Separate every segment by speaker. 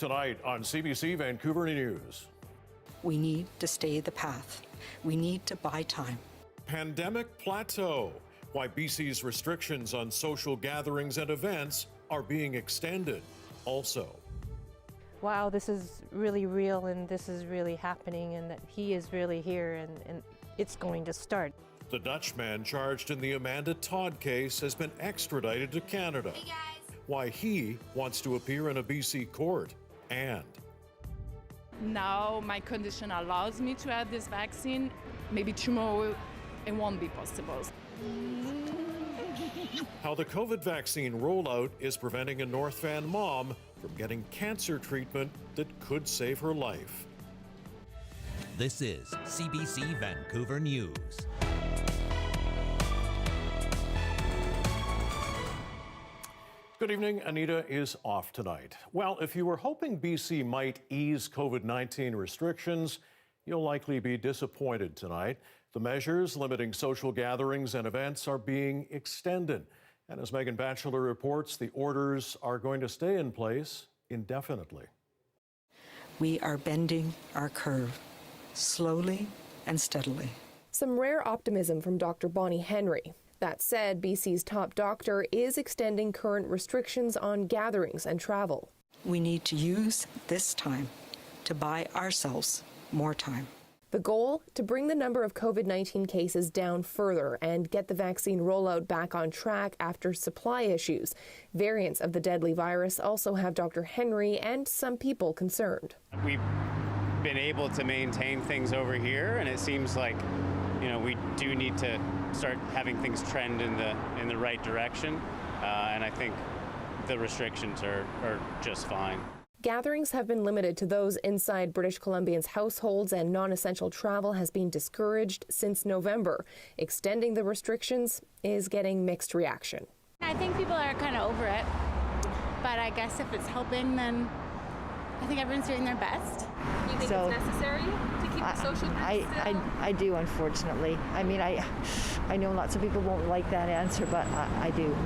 Speaker 1: Tonight on CBC Vancouver News.
Speaker 2: We need to stay the path. We need to buy time.
Speaker 1: Pandemic plateau. Why BC's restrictions on social gatherings and events are being extended. Also,
Speaker 3: wow, this is really real and this is really happening and that he is really here and it's going to start.
Speaker 1: the Dutchman charged in the Amanda Todd case has been extradited to Canada.
Speaker 4: Hey guys.
Speaker 1: Why he wants to appear in a BC court. And
Speaker 5: now my condition allows me to have this vaccine. Maybe tomorrow it won't be possible.
Speaker 1: how the COVID vaccine rollout is preventing a North Van mom from getting cancer treatment that could save her life.
Speaker 6: This is CBC Vancouver News.
Speaker 1: Good evening. Anita is off tonight. Well, if you were hoping BC might ease COVID-19 restrictions, you'll likely be disappointed tonight. The measures limiting social gatherings and events are being extended. And as Megan Batchelor reports, the orders are going to stay in place indefinitely.
Speaker 2: We are bending our curve, slowly and steadily.
Speaker 7: Some rare optimism from Dr. Bonnie Henry. That said, BC's top doctor is extending current restrictions on gatherings and travel.
Speaker 2: We need to use this time to buy ourselves more time.
Speaker 7: The goal? To bring the number of COVID-19 cases down further and get the vaccine rollout back on track after supply issues. Variants of the deadly virus also have Dr. Henry and some people concerned.
Speaker 8: We've been able to maintain things over here, and it seems like, we do need to start having things trend in the right direction, and I think the restrictions are just fine.
Speaker 7: Gatherings have been limited to those inside British Columbians' households, and non-essential travel has been discouraged since November. Extending the restrictions is getting mixed reaction.
Speaker 4: I think people are kind of over it, but I guess if it's helping, then I think everyone's doing their best.
Speaker 9: Do you think it's necessary to keep the social distance?
Speaker 10: I do, unfortunately. I mean, I know lots of people won't like that answer, but I do.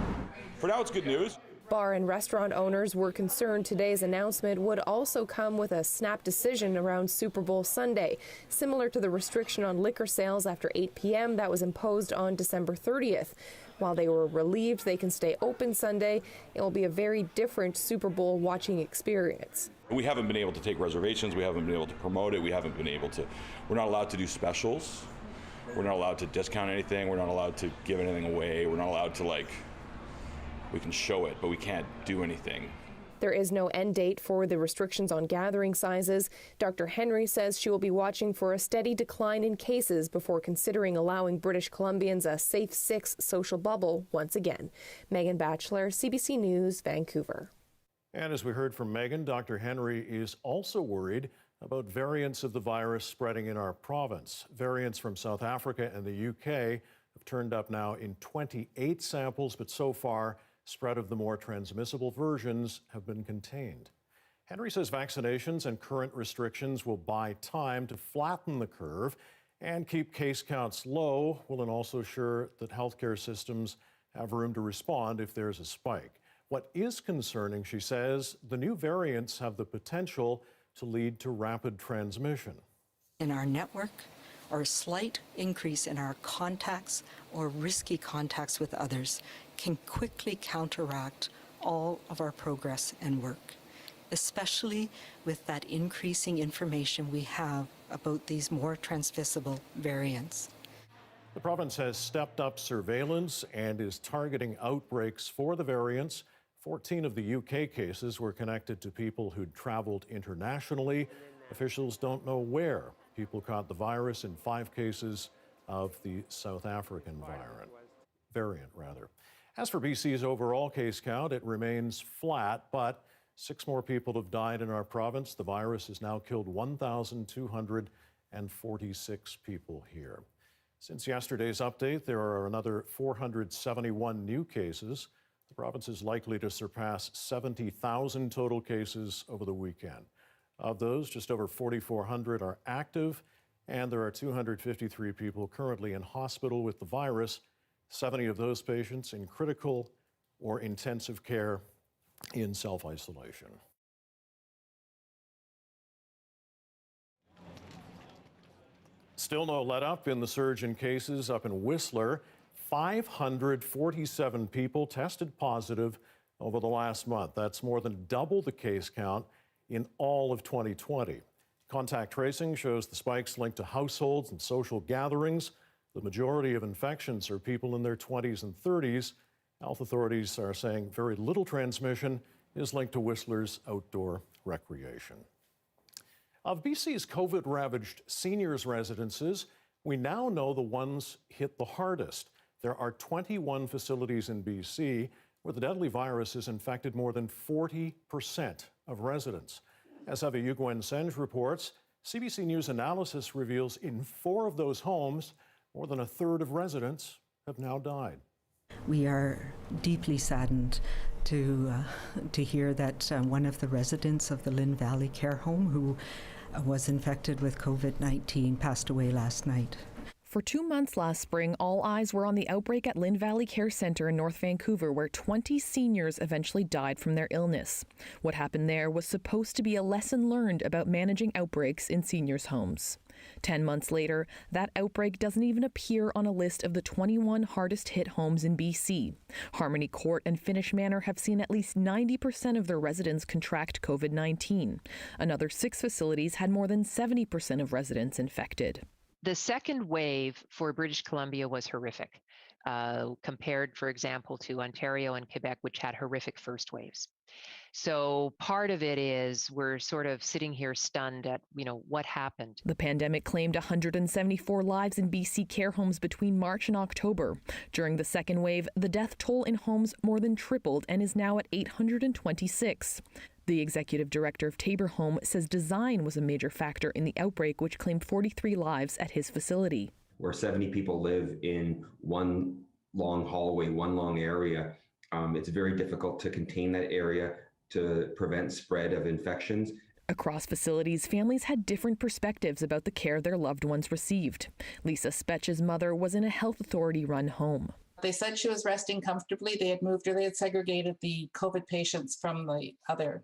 Speaker 11: For now, it's good news.
Speaker 7: Bar and restaurant owners were concerned today's announcement would also come with a snap decision around Super Bowl Sunday, similar to the restriction on liquor sales after 8 p.m. that was imposed on December 30th. While they were relieved they can stay open Sunday, it will be a very different Super Bowl watching experience.
Speaker 11: We haven't been able to take reservations. We haven't been able to promote it. We're not allowed to do specials. We're not allowed to discount anything. We're not allowed to give anything away. We're not allowed to we can show it, but we can't do anything.
Speaker 7: There is no end date for the restrictions on gathering sizes. Dr. Henry says she will be watching for a steady decline in cases before considering allowing British Columbians a safe 6 social bubble once again. Megan Batchelor, CBC News, Vancouver.
Speaker 1: And as we heard from Megan, Dr. Henry is also worried about variants of the virus spreading in our province. Variants from South Africa and the UK have turned up now in 28 samples, but so far, spread of the more transmissible versions have been contained. Henry says vaccinations and current restrictions will buy time to flatten the curve and keep case counts low, while also ensure that healthcare systems have room to respond if there's a spike. What is concerning, she says, the new variants have the potential to lead to rapid transmission.
Speaker 2: In our network, or a slight increase in our contacts or risky contacts with others can quickly counteract all of our progress and work, especially with that increasing information we have about these more transmissible variants.
Speaker 1: The province has stepped up surveillance and is targeting outbreaks for the variants. 14 of the UK cases were connected to people who'd traveled internationally. Officials don't know where people caught the virus in 5 cases of the South African variant. As for BC's overall case count, it remains flat, but 6 more people have died in our province. The virus has now killed 1,246 people here. Since yesterday's update, there are another 471 new cases. The province is likely to surpass 70,000 total cases over the weekend. Of those, just over 4,400 are active, and there are 253 people currently in hospital with the virus, 70 of those patients in critical or intensive care in self-isolation. Still no let up in the surge in cases up in Whistler. 547 people tested positive over the last month. That's more than double the case count in all of 2020. Contact tracing shows the spikes linked to households and social gatherings. The majority of infections are people in their 20s and 30s. Health authorities are saying very little transmission is linked to Whistler's outdoor recreation. Of BC's COVID-ravaged seniors' residences, we now know the ones hit the hardest. There are 21 facilities in BC where the deadly virus has infected more than 40% of residents. As Eva Yugwen-Senge reports, CBC News analysis reveals in 4 of those homes, more than a third of residents have now died.
Speaker 2: We are deeply saddened to hear that one of the residents of the Lynn Valley Care Home who was infected with COVID-19 passed away last night.
Speaker 12: For 2 months last spring, all eyes were on the outbreak at Lynn Valley Care Centre in North Vancouver, where 20 seniors eventually died from their illness. What happened there was supposed to be a lesson learned about managing outbreaks in seniors' homes. 10 months later, that outbreak doesn't even appear on a list of the 21 hardest hit homes in BC. Harmony Court and Finnish Manor have seen at least 90% of their residents contract COVID-19. Another 6 facilities had more than 70% of residents infected.
Speaker 13: The second wave for British Columbia was horrific, compared, for example, to Ontario and Quebec, which had horrific first waves. So part of it is we're sort of sitting here stunned at, what happened.
Speaker 12: The pandemic claimed 174 lives in BC care homes between March and October. During the second wave, the death toll in homes more than tripled and is now at 826. The executive director of Tabor Home says design was a major factor in the outbreak, which claimed 43 lives at his facility.
Speaker 14: Where 70 people live in one long hallway, one long area, it's very difficult to contain that area to prevent spread of infections.
Speaker 12: Across facilities, families had different perspectives about the care their loved ones received. Lisa Spetch's mother was in a health authority-run home.
Speaker 15: They said she was resting comfortably. They had moved her. They had segregated the COVID patients from the other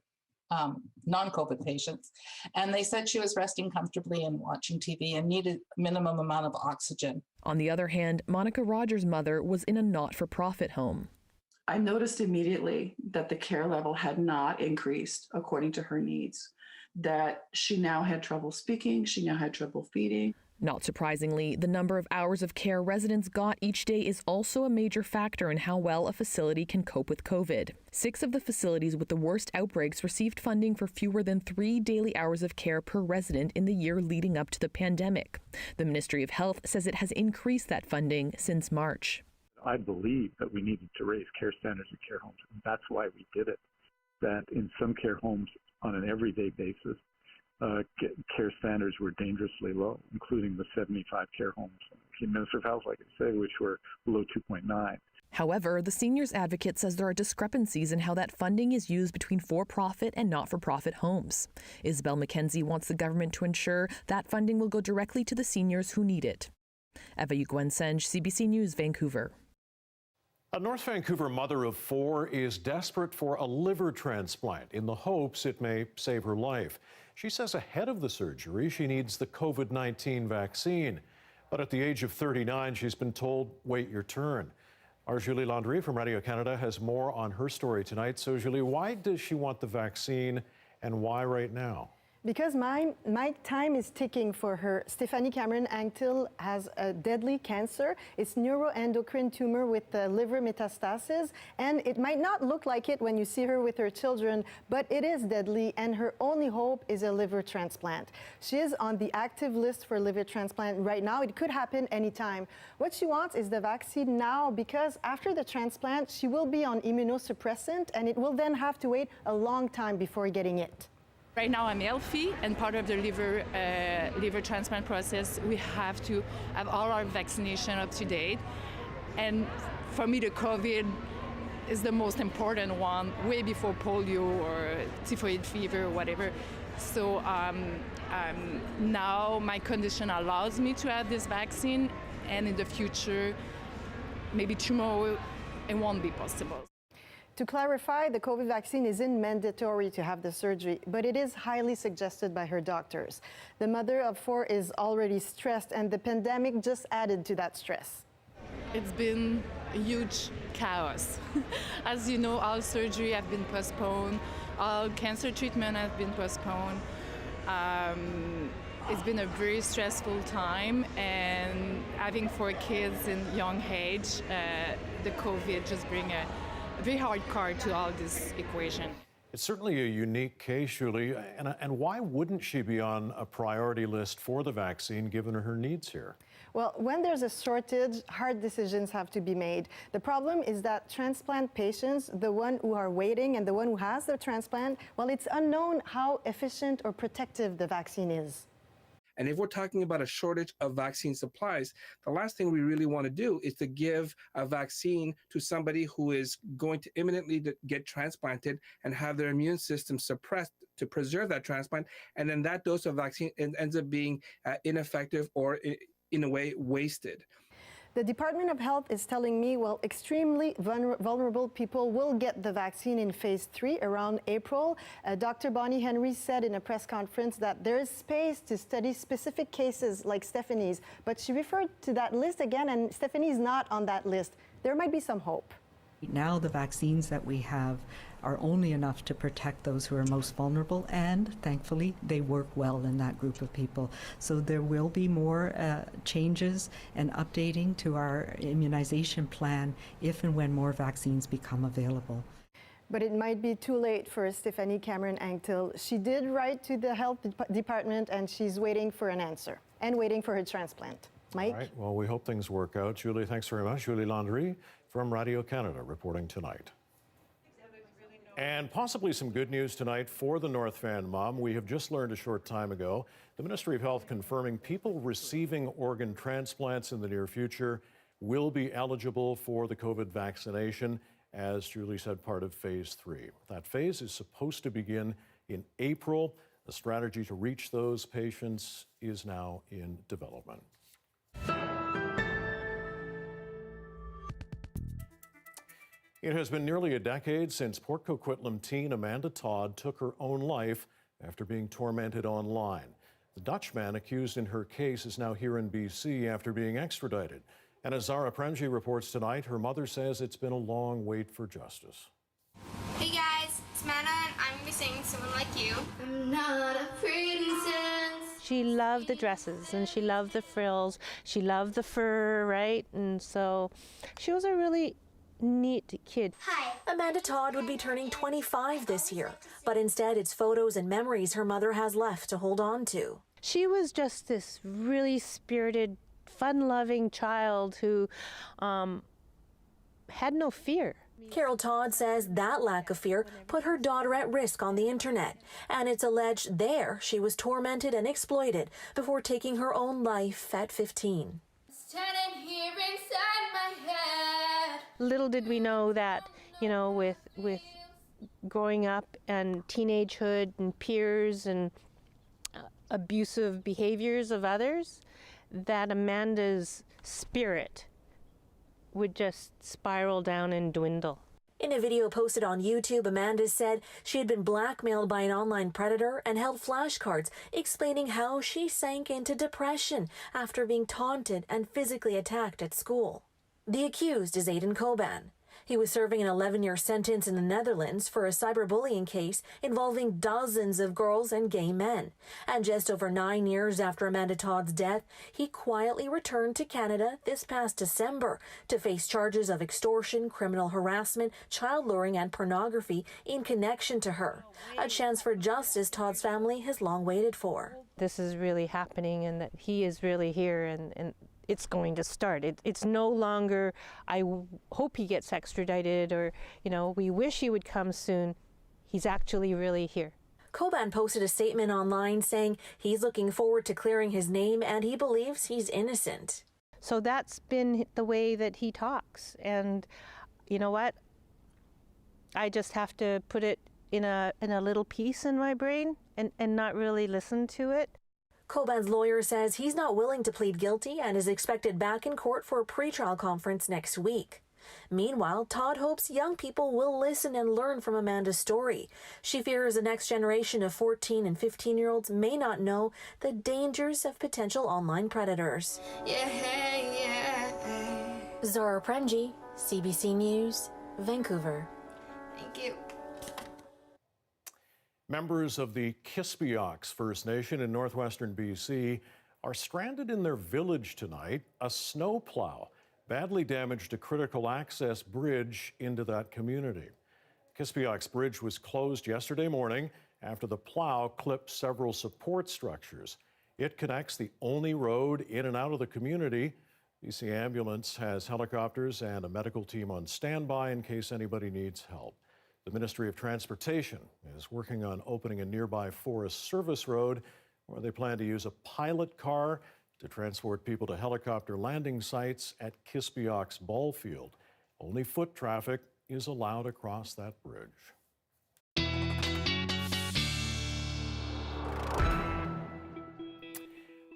Speaker 15: non-COVID patients. And they said she was resting comfortably and watching TV and needed a minimum amount of oxygen.
Speaker 12: On the other hand, Monica Rogers' mother was in a not-for-profit home.
Speaker 16: I noticed immediately that the care level had not increased according to her needs, that she now had trouble speaking, she now had trouble feeding.
Speaker 12: Not surprisingly, the number of hours of care residents got each day is also a major factor in how well a facility can cope with COVID. 6 of the facilities with the worst outbreaks received funding for fewer than 3 daily hours of care per resident in the year leading up to the pandemic. The Ministry of Health says it has increased that funding since March.
Speaker 17: I believe that we needed to raise care standards in care homes, and that's why we did it. That in some care homes, on an everyday basis, care standards were dangerously low, including the 75 care homes in Minister of Health, like I said, which were below 2.9.
Speaker 12: However, the seniors advocate says there are discrepancies in how that funding is used between for-profit and not-for-profit homes. Isabel McKenzie wants the government to ensure that funding will go directly to the seniors who need it. Eva Yugwen-Senge, CBC News, Vancouver.
Speaker 1: A North Vancouver mother of 4 is desperate for a liver transplant in the hopes it may save her life. She says ahead of the surgery, she needs the COVID-19 vaccine. But at the age of 39, she's been told, wait your turn. Our Julie Landry from Radio-Canada has more on her story tonight. So, Julie, why does she want the vaccine and why right now?
Speaker 18: Because my time is ticking for her. Stephanie Cameron Anctil has a deadly cancer. It's neuroendocrine tumor with liver metastasis, and it might not look like it when you see her with her children, but it is deadly, and her only hope is a liver transplant. She is on the active list for liver transplant right now. It could happen anytime. What she wants is the vaccine now, because after the transplant, she will be on immunosuppressant, and it will then have to wait a long time before getting it.
Speaker 5: Right now I'm healthy, and part of the liver transplant process, we have to have all our vaccination up to date. And for me, the COVID is the most important one, way before polio or typhoid fever or whatever. So now my condition allows me to have this vaccine, and in the future, maybe tomorrow, it won't be possible.
Speaker 18: To clarify, the COVID vaccine isn't mandatory to have the surgery, but it is highly suggested by her doctors. The mother of 4 is already stressed, and the pandemic just added to that stress.
Speaker 5: It's been a huge chaos. As you know, all surgery have been postponed, all cancer treatment have been postponed. It's been a very stressful time, and having 4 kids in young age, the COVID just bring a very hard card to all this equation.
Speaker 1: It's certainly a unique case, Julie, and why wouldn't she be on a priority list for the vaccine given her needs here?
Speaker 18: Well, when there's a shortage, hard decisions have to be made. The problem is that transplant patients, the one who are waiting and the one who has their transplant, well, it's unknown how efficient or protective the vaccine is.
Speaker 19: And if we're talking about a shortage of vaccine supplies, the last thing we really want to do is to give a vaccine to somebody who is going to imminently get transplanted and have their immune system suppressed to preserve that transplant. And then that dose of vaccine ends up being ineffective or in a way wasted.
Speaker 18: The Department of Health is telling me, well, extremely vulnerable people will get the vaccine in phase 3 around April. Dr. Bonnie Henry said in a press conference that there is space to study specific cases like Stephanie's, but she referred to that list again, and Stephanie's not on that list. There might be some hope.
Speaker 2: Now the vaccines that we have are only enough to protect those who are most vulnerable, and thankfully they work well in that group of people. So there will be more changes and updating to our immunization plan if and when more vaccines become available.
Speaker 18: But it might be too late for Stephanie Cameron-Anctil. She did write to the health department, and she's waiting for an answer and waiting for her transplant. Mike?
Speaker 1: All right, well, we hope things work out. Julie, thanks very much. Julie Landry from Radio Canada reporting tonight. And possibly some good news tonight for the North Van mom. We have just learned a short time ago, the Ministry of Health confirming people receiving organ transplants in the near future will be eligible for the COVID vaccination, as Julie said, part of phase 3. That phase is supposed to begin in April. The strategy to reach those patients is now in development. It has been nearly a decade since Port Coquitlam teen Amanda Todd took her own life after being tormented online. The Dutchman accused in her case is now here in BC after being extradited. And as Zara Premji reports tonight, her mother says it's been a long wait for justice.
Speaker 20: Hey guys, it's Amanda, and I'm going to be singing Someone Like You. I'm not a princess.
Speaker 3: She loved the dresses, and she loved the frills. She loved the fur, right? And so she was a really neat kid.
Speaker 20: Hi.
Speaker 21: Amanda Todd would be turning 25 this year, but instead it's photos and memories her mother has left to hold on to.
Speaker 3: She was just this really spirited, fun-loving child who had no fear.
Speaker 21: Carol Todd says that lack of fear put her daughter at risk on the internet, and it's alleged there she was tormented and exploited before taking her own life at 15.
Speaker 20: Standing here inside my head.
Speaker 3: Little did we know that, you know, with growing up and teenagehood and peers and abusive behaviors of others, that Amanda's spirit would just spiral down and dwindle.
Speaker 21: In a video posted on YouTube, Amanda said she had been blackmailed by an online predator and held flashcards explaining how she sank into depression after being taunted and physically attacked at school. The accused is Aidan Coban. He was serving an 11-year sentence in the Netherlands for a cyberbullying case involving dozens of girls and gay men. And just over 9 years after Amanda Todd's death, he quietly returned to Canada this past December to face charges of extortion, criminal harassment, child luring, and pornography in connection to her. A chance for justice Todd's family has long waited for.
Speaker 3: This is really happening, and that he is really here, and it's going to start. It's no longer, I hope he gets extradited, or, you know, we wish he would come soon. He's actually really here.
Speaker 21: Coban posted a statement online saying he's looking forward to clearing his name and he believes he's innocent.
Speaker 3: So that's been the way that he talks. And you know what? I just have to put it in a little piece in my brain and not really listen to it.
Speaker 21: Coban's lawyer says he's not willing to plead guilty and is expected back in court for a pretrial conference next week. Meanwhile, Todd hopes young people will listen and learn from Amanda's story. She fears the next generation of 14 and 15-year-olds may not know the dangers of potential online predators. Zara Premji, CBC News, Vancouver.
Speaker 20: Thank you.
Speaker 1: Members of the Kispiox First Nation in northwestern BC are stranded in their village tonight. A snowplow badly damaged a critical access bridge into that community. Kispiox Bridge was closed yesterday morning after the plow clipped several support structures. It connects the only road in and out of the community. BC Ambulance has helicopters and a medical team on standby in case anybody needs help. The Ministry of Transportation is working on opening a nearby Forest Service Road where they plan to use a pilot car to transport people to helicopter landing sites at Kispiox Ballfield. Only foot traffic is allowed across that bridge.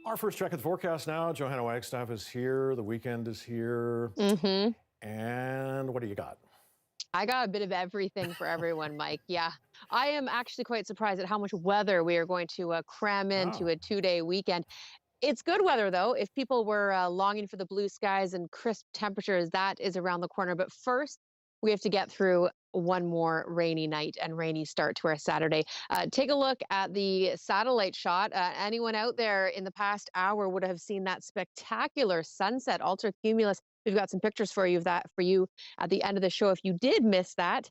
Speaker 1: Our first check of the forecast now. Johanna Wagstaffe is here. The weekend is here. And what do you got?
Speaker 6: I got a bit of everything for everyone, Mike. Yeah, I am actually quite surprised at how much weather we are going to cram into a 2-day weekend. It's good weather, though. If people were longing for the blue skies and crisp temperatures, that is around the corner. But first, we have to get through one more rainy night and rainy start to our Saturday. Take a look at the satellite shot. Anyone out there in the past hour would have seen that spectacular sunset, ultra-cumulus. We've got some pictures for you of that for you at the end of the show if you did miss that.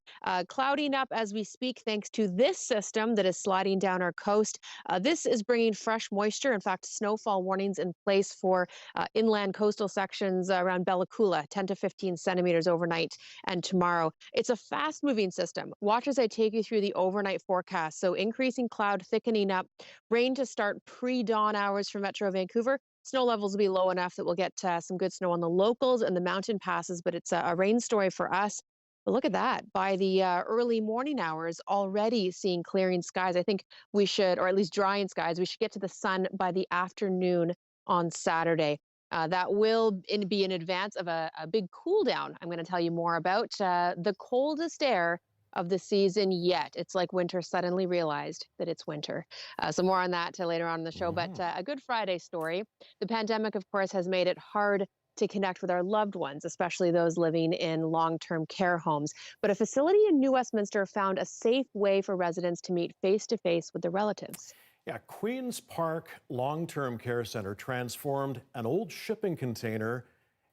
Speaker 6: Clouding up as we speak thanks to this system that is sliding down our coast. This is bringing fresh moisture. In fact, snowfall warnings in place for inland coastal sections around Bella Coola, 10 to 15 centimeters overnight and tomorrow. It's a fast-moving system. Watch as I take you through the overnight forecast. So increasing cloud thickening up, rain to start pre-dawn hours for Metro Vancouver. Snow levels will be low enough that we'll get some good snow on the locals and the mountain passes, but it's a rain story for us. But look at that. By the early morning hours, already seeing clearing skies. I think we should, or at least drying skies, we should get to the sun by the afternoon on Saturday. That will be in advance of a big cool down I'm going to tell you more about. The coldest air of the season yet. It's like winter suddenly realized that it's winter. So more on that later on in the show, but a Good Friday story. The pandemic, of course, has made it hard to connect with our loved ones, especially those living in long-term care homes. But a facility in New Westminster found a safe way for residents to meet face-to-face with their relatives.
Speaker 1: Yeah, Queen's Park Long-Term Care Center transformed an old shipping container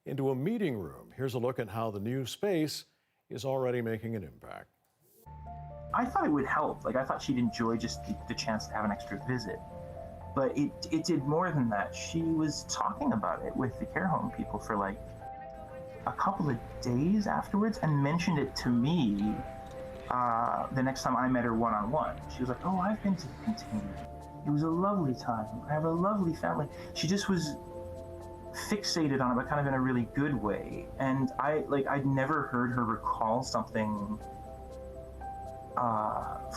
Speaker 1: into a meeting room. Here's a look at how the new space is already making an impact.
Speaker 22: I thought it would help. I thought she'd enjoy just the chance to have an extra visit. But it did more than that. She was talking about it with the care home people for a couple of days afterwards and mentioned it to me the next time I met her one-on-one. She was like, "Oh, I've been to the container. It was a lovely time. I have a lovely family." She just was fixated on it, but kind of in a really good way. And I'd never heard her recall something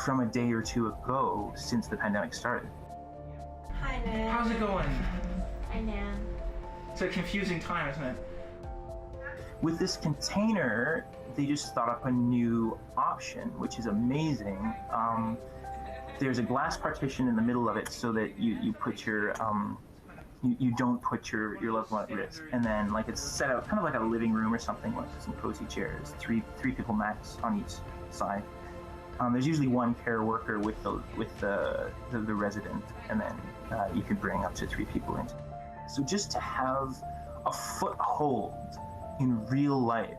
Speaker 22: from a day or two ago since the pandemic started.
Speaker 23: Hi, Nan.
Speaker 22: How's it going?
Speaker 23: Hi, Nan.
Speaker 22: It's a confusing time, isn't it? With this container, they just thought up a new option, which is amazing. There's a glass partition in the middle of it so that you put your you don't put your loved one at risk. And then it's set out kind of like a living room or something, like some cozy chairs, three people max on each side. There's usually one care worker with the resident, and then you can bring up to 3 people in. So just to have a foothold in real life,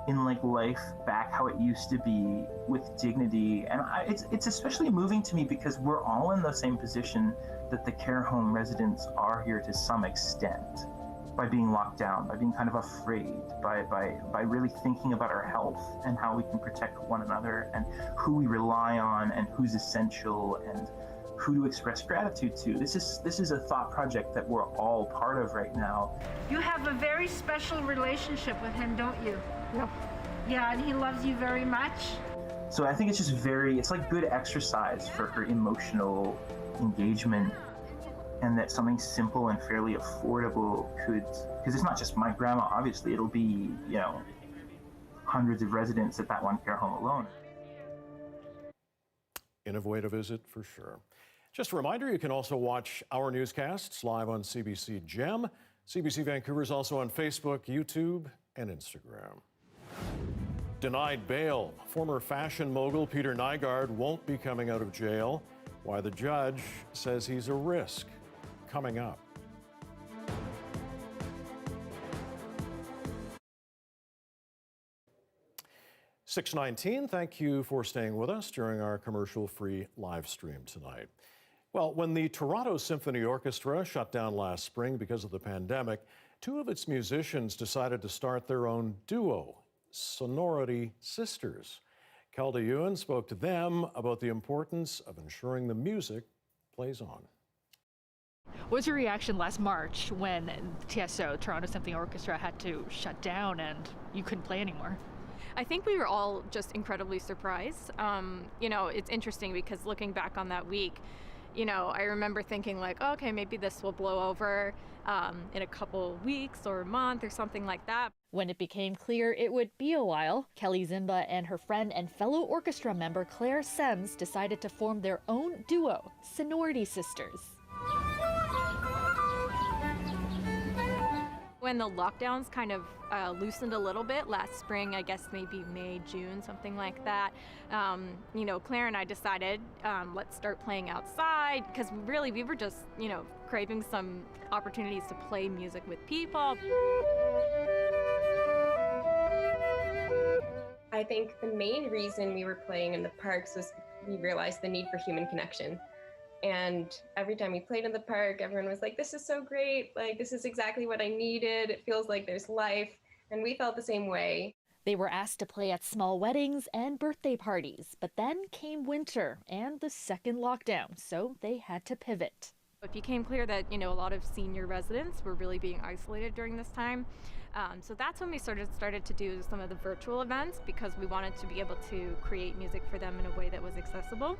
Speaker 22: in life back how it used to be with dignity, and it's especially moving to me because we're all in the same position that the care home residents are here to some extent, by being locked down, by being kind of afraid, by really thinking about our health and how we can protect one another and who we rely on and who's essential and who to express gratitude to. This is a thought project that we're all part of right now.
Speaker 24: You have a very special relationship with him, don't you?
Speaker 22: Yeah.
Speaker 24: Yeah, and he loves you very much.
Speaker 22: So I think it's just it's like good exercise for her emotional engagement, and that something simple and fairly affordable could, because it's not just my grandma, obviously, it'll be, hundreds of residents at that one care home alone.
Speaker 1: Innovative visit for sure. Just a reminder, you can also watch our newscasts live on CBC Gem. CBC Vancouver is also on Facebook, YouTube, and Instagram. Denied bail. Former fashion mogul Peter Nygard won't be coming out of jail. Why the judge says he's a risk. Coming up. (6:19). Thank you for staying with us during our commercial-free live stream tonight. Well, when the Toronto Symphony Orchestra shut down last spring because of the pandemic, two of its musicians decided to start their own duo, Sonority Sisters. Kelda Ewan spoke to them about the importance of ensuring the music plays on.
Speaker 4: What was your reaction last March when TSO, Toronto Symphony Orchestra, had to shut down and you couldn't play anymore?
Speaker 8: I think we were all just incredibly surprised. You know, it's interesting because looking back on that week, you know, I remember thinking like, oh, okay, maybe this will blow over in a couple weeks or a month or something like that.
Speaker 9: When it became clear it would be a while, Kelly Zimba and her friend and fellow orchestra member Claire Sems decided to form their own duo, Sonority Sisters.
Speaker 8: When the lockdowns kind of loosened a little bit last spring, I guess maybe May, June, something like that, you know, Claire and I decided let's start playing outside because really we were just, you know, craving some opportunities to play music with people.
Speaker 10: I think the main reason we were playing in the parks was we realized the need for human connection. And every time we played in the park, everyone was like, this is so great. Like, this is exactly what I needed. It feels like there's life. And we felt the same way.
Speaker 9: They were asked to play at small weddings and birthday parties, but then came winter and the second lockdown, so they had to pivot.
Speaker 8: It became clear that, you know, a lot of senior residents were really being isolated during this time. So that's when we started to do some of the virtual events because we wanted to be able to create music for them in a way that was accessible.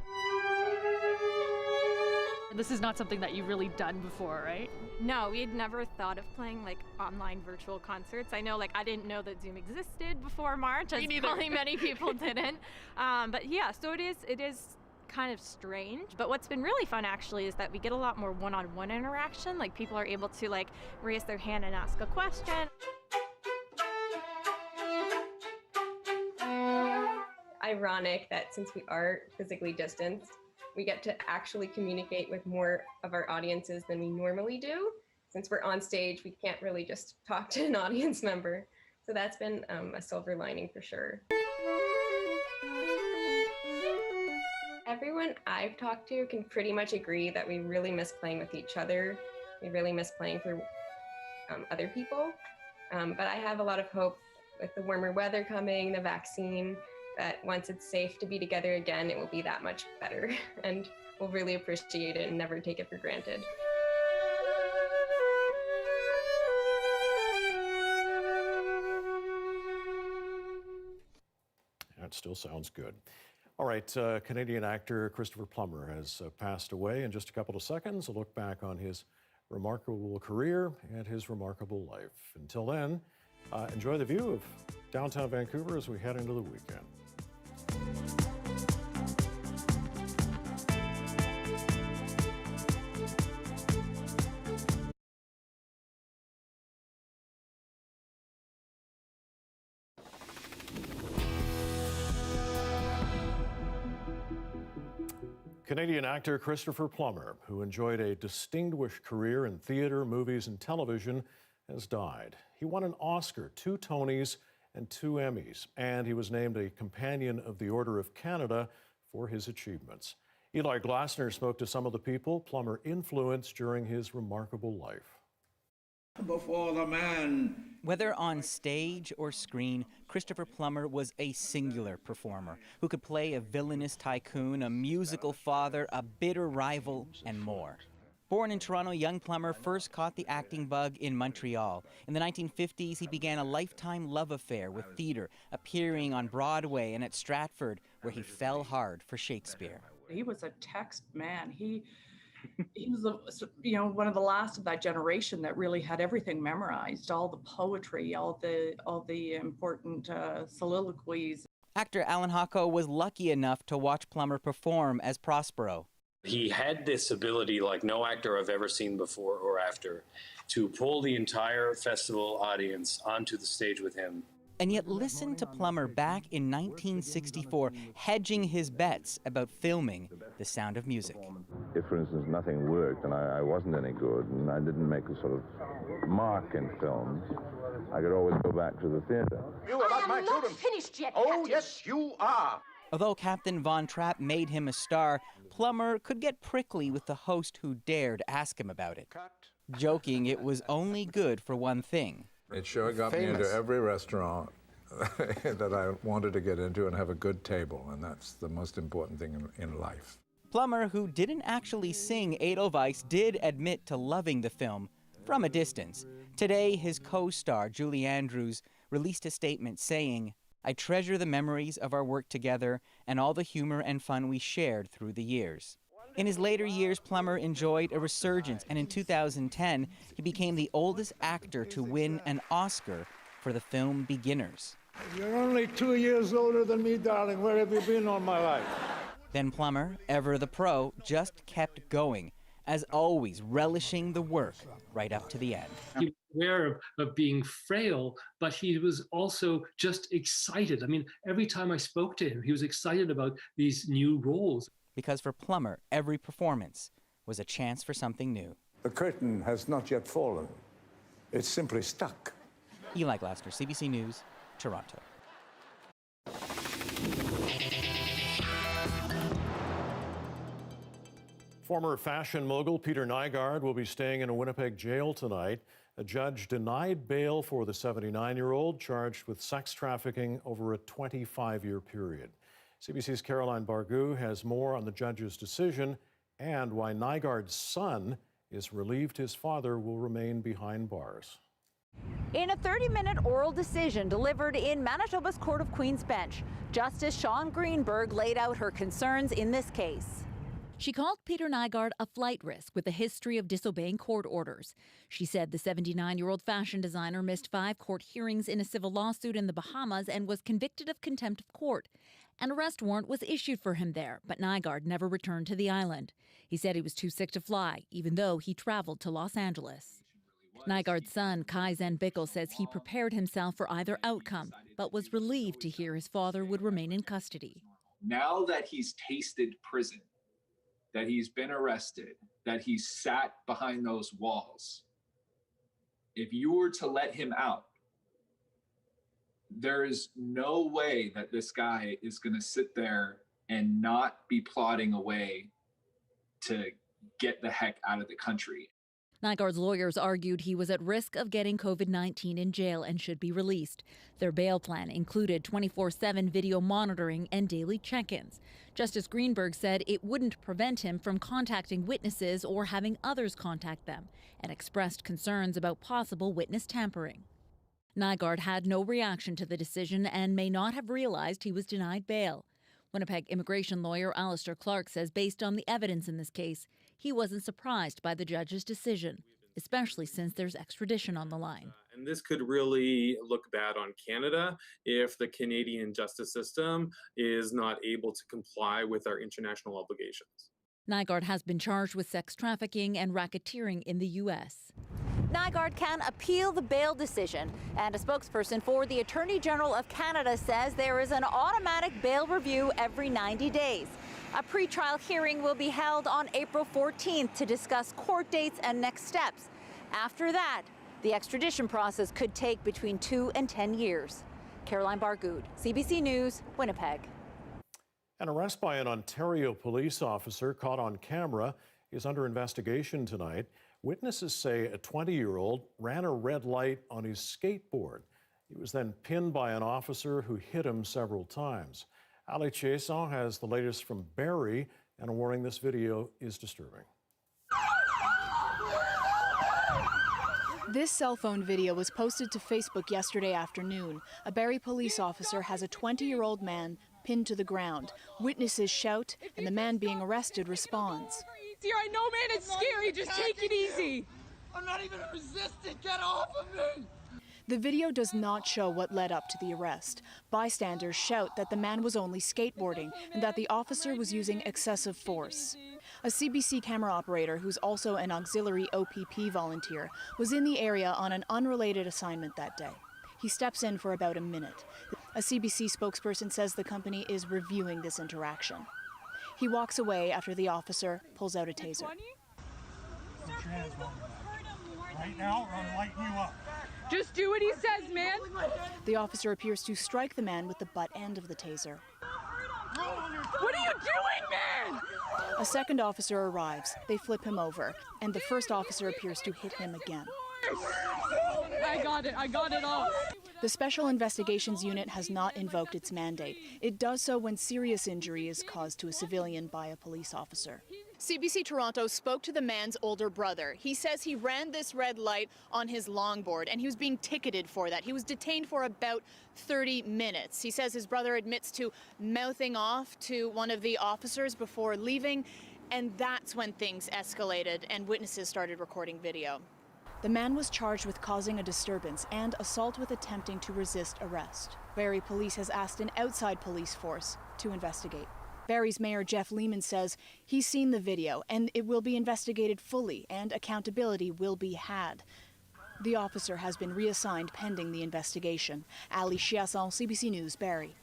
Speaker 4: This is not something that you've really done before, right?
Speaker 8: No, we had never thought of playing like online virtual concerts. I know, like, I didn't know that Zoom existed before March, as probably many people didn't. But yeah, so it is kind of strange. But what's been really fun actually is that we get a lot more one-on-one interaction. Like, people are able to like raise their hand and ask a question.
Speaker 10: Ironic that since we are physically distanced, we get to actually communicate with more of our audiences than we normally do. Since we're on stage, we can't really just talk to an audience member. So that's been a silver lining for sure. Everyone I've talked to can pretty much agree that we really miss playing with each other. We really miss playing for other people. But I have a lot of hope with the warmer weather coming, the vaccine, that once it's safe to be together again, it will be that much better. And we'll really appreciate it and never take it for granted.
Speaker 1: That still sounds good. All right, Canadian actor Christopher Plummer has passed away. In just a couple of seconds, a look back on his remarkable career and his remarkable life. Until then, enjoy the view of downtown Vancouver as we head into the weekend. Canadian actor Christopher Plummer, who enjoyed a distinguished career in theater, movies, and television, has died. He won an Oscar, 2 Tonys, and 2 Emmys, and he was named a Companion of the Order of Canada for his achievements. Eli Glasner spoke to some of the people Plummer influenced during his remarkable life.
Speaker 25: Before the man.
Speaker 26: Whether on stage or screen, Christopher Plummer was a singular performer who could play a villainous tycoon, a musical father, a bitter rival, and more. Born in Toronto, young Plummer first caught the acting bug in Montreal. In the 1950s, he began a lifetime love affair with theater, appearing on Broadway and at Stratford, where he fell hard for Shakespeare.
Speaker 16: He was a text man. He
Speaker 7: he was one of the last of that generation that really had everything memorized, all the poetry, all the important soliloquies.
Speaker 26: Actor Alan Hocko was lucky enough to watch Plummer perform as Prospero.
Speaker 11: He had this ability like no actor I've ever seen before or after to pull the entire festival audience onto the stage with him.
Speaker 26: And yet listen to Plummer back in 1964 hedging his bets about filming The Sound of Music.
Speaker 13: If, for instance, nothing worked and I wasn't any good and I didn't make a sort of mark in films, I could always go back to the theater.
Speaker 14: You about my children?
Speaker 23: Finished yet,
Speaker 14: Oh,
Speaker 23: Captain.
Speaker 14: yes, you are.
Speaker 26: Although Captain Von Trapp made him a star, Plummer could get prickly with the host who dared ask him about it, joking it was only good for one thing.
Speaker 15: It sure got me into every restaurant that I wanted to get into and have a good table, and that's the most important thing in life.
Speaker 26: Plummer, who didn't actually sing Edelweiss, did admit to loving the film from a distance. Today, his co-star, Julie Andrews, released a statement saying, "I treasure the memories of our work together and all the humor and fun we shared through the years." In his later years, Plummer enjoyed a resurgence, and in 2010, he became the oldest actor to win an Oscar for the film Beginners.
Speaker 14: You're only 2 years older than me, darling. Where have you been all my life?
Speaker 26: Then Plummer, ever the pro, just kept going, as always relishing the work right up to the end.
Speaker 17: He was aware of being frail, but he was also just excited. I mean, every time I spoke to him, he was excited about these new roles.
Speaker 26: Because for Plummer, every performance was a chance for something new.
Speaker 15: The curtain has not yet fallen. It's simply stuck.
Speaker 26: Eli Glasner, CBC News, Toronto.
Speaker 1: Former fashion mogul Peter Nygard will be staying in a Winnipeg jail tonight. A judge denied bail for the 79-year-old charged with sex trafficking over a 25-year period. CBC's Caroline Bargu has more on the judge's decision and why Nygard's son is relieved his father will remain behind bars.
Speaker 27: In a 30-minute oral decision delivered in Manitoba's Court of Queen's Bench, Justice Sean Greenberg laid out her concerns in this case.
Speaker 28: She called Peter Nygard a flight risk with a history of disobeying court orders. She said the 79-year-old fashion designer missed 5 court hearings in a civil lawsuit in the Bahamas and was convicted of contempt of court. An arrest warrant was issued for him there, but Nygard never returned to the island. He said he was too sick to fly, even though he traveled to Los Angeles. Nygard's son, Kai Zen Bickle, says he prepared himself for either outcome, but was relieved to hear his father would remain in custody.
Speaker 29: Now that he's tasted prison, that he's been arrested, that he's sat behind those walls, if you were to let him out, there is no way that this guy is going to sit there and not be plotting a way to get the heck out of the country.
Speaker 28: Nygard's lawyers argued he was at risk of getting COVID-19 in jail and should be released. Their bail plan included 24/7 video monitoring and daily check-ins. Justice Greenberg said it wouldn't prevent him from contacting witnesses or having others contact them, and expressed concerns about possible witness tampering. Nygard had no reaction to the decision and may not have realized he was denied bail. Winnipeg immigration lawyer Alistair Clark says based on the evidence in this case, he wasn't surprised by the judge's decision, especially since there's extradition on the line.
Speaker 30: And this could really look bad on Canada if the Canadian justice system is not able to comply with our international obligations.
Speaker 28: Nygard has been charged with sex trafficking and racketeering in the U.S.
Speaker 27: Nygard can appeal the bail decision, and a spokesperson for the Attorney General of Canada says there is an automatic bail review every 90 days. A pretrial hearing will be held on April 14th to discuss court dates and next steps. After that, the extradition process could take between 2 and 10 years. Caroline Bargood, CBC News, Winnipeg.
Speaker 1: An arrest by an Ontario police officer caught on camera is under investigation tonight. Witnesses say a 20-year-old ran a red light on his skateboard. He was then pinned by an officer who hit him several times. Ali Chiasson has the latest from Barrie and a warning this video is disturbing.
Speaker 31: This cell phone video was posted to Facebook yesterday afternoon. A Barrie police officer has a 20-year-old man pinned to the ground. Witnesses shout, and the man being arrested responds.
Speaker 2: Dear, I know, man, it's scary. Just take it easy.
Speaker 3: I'm not even resisting. Get off of me.
Speaker 31: The video does not show what led up to the arrest. Bystanders shout that the man was only skateboarding and that the officer was using excessive force. A CBC camera operator, who's also an auxiliary OPP volunteer, was in the area on an unrelated assignment that day. He steps in for about a minute. A CBC spokesperson says the company is reviewing this interaction. He walks away after the officer pulls out a taser.
Speaker 3: Right now, or I'm lighting you up.
Speaker 2: Just do what he says, man.
Speaker 31: The officer appears to strike the man with the butt end of the taser.
Speaker 2: What are you doing, man?
Speaker 31: A second officer arrives. They flip him over, and the first officer appears to hit him again.
Speaker 2: I got it all.
Speaker 31: The Special Investigations Unit has not invoked its mandate. It does so when serious injury is caused to a civilian by a police officer. CBC Toronto spoke to the man's older brother. He says he ran this red light on his longboard and he was being ticketed for that. He was detained for about 30 minutes. He says his brother admits to mouthing off to one of the officers before leaving, and that's when things escalated and witnesses started recording video. The man was charged with causing a disturbance and assault with attempting to resist arrest. Barrie Police has asked an outside police force to investigate. Barrie's Mayor Jeff Lehman says he's seen the video and it will be investigated fully and accountability will be had. The officer has been reassigned pending the investigation. Ali Chiasson, CBC News, Barrie.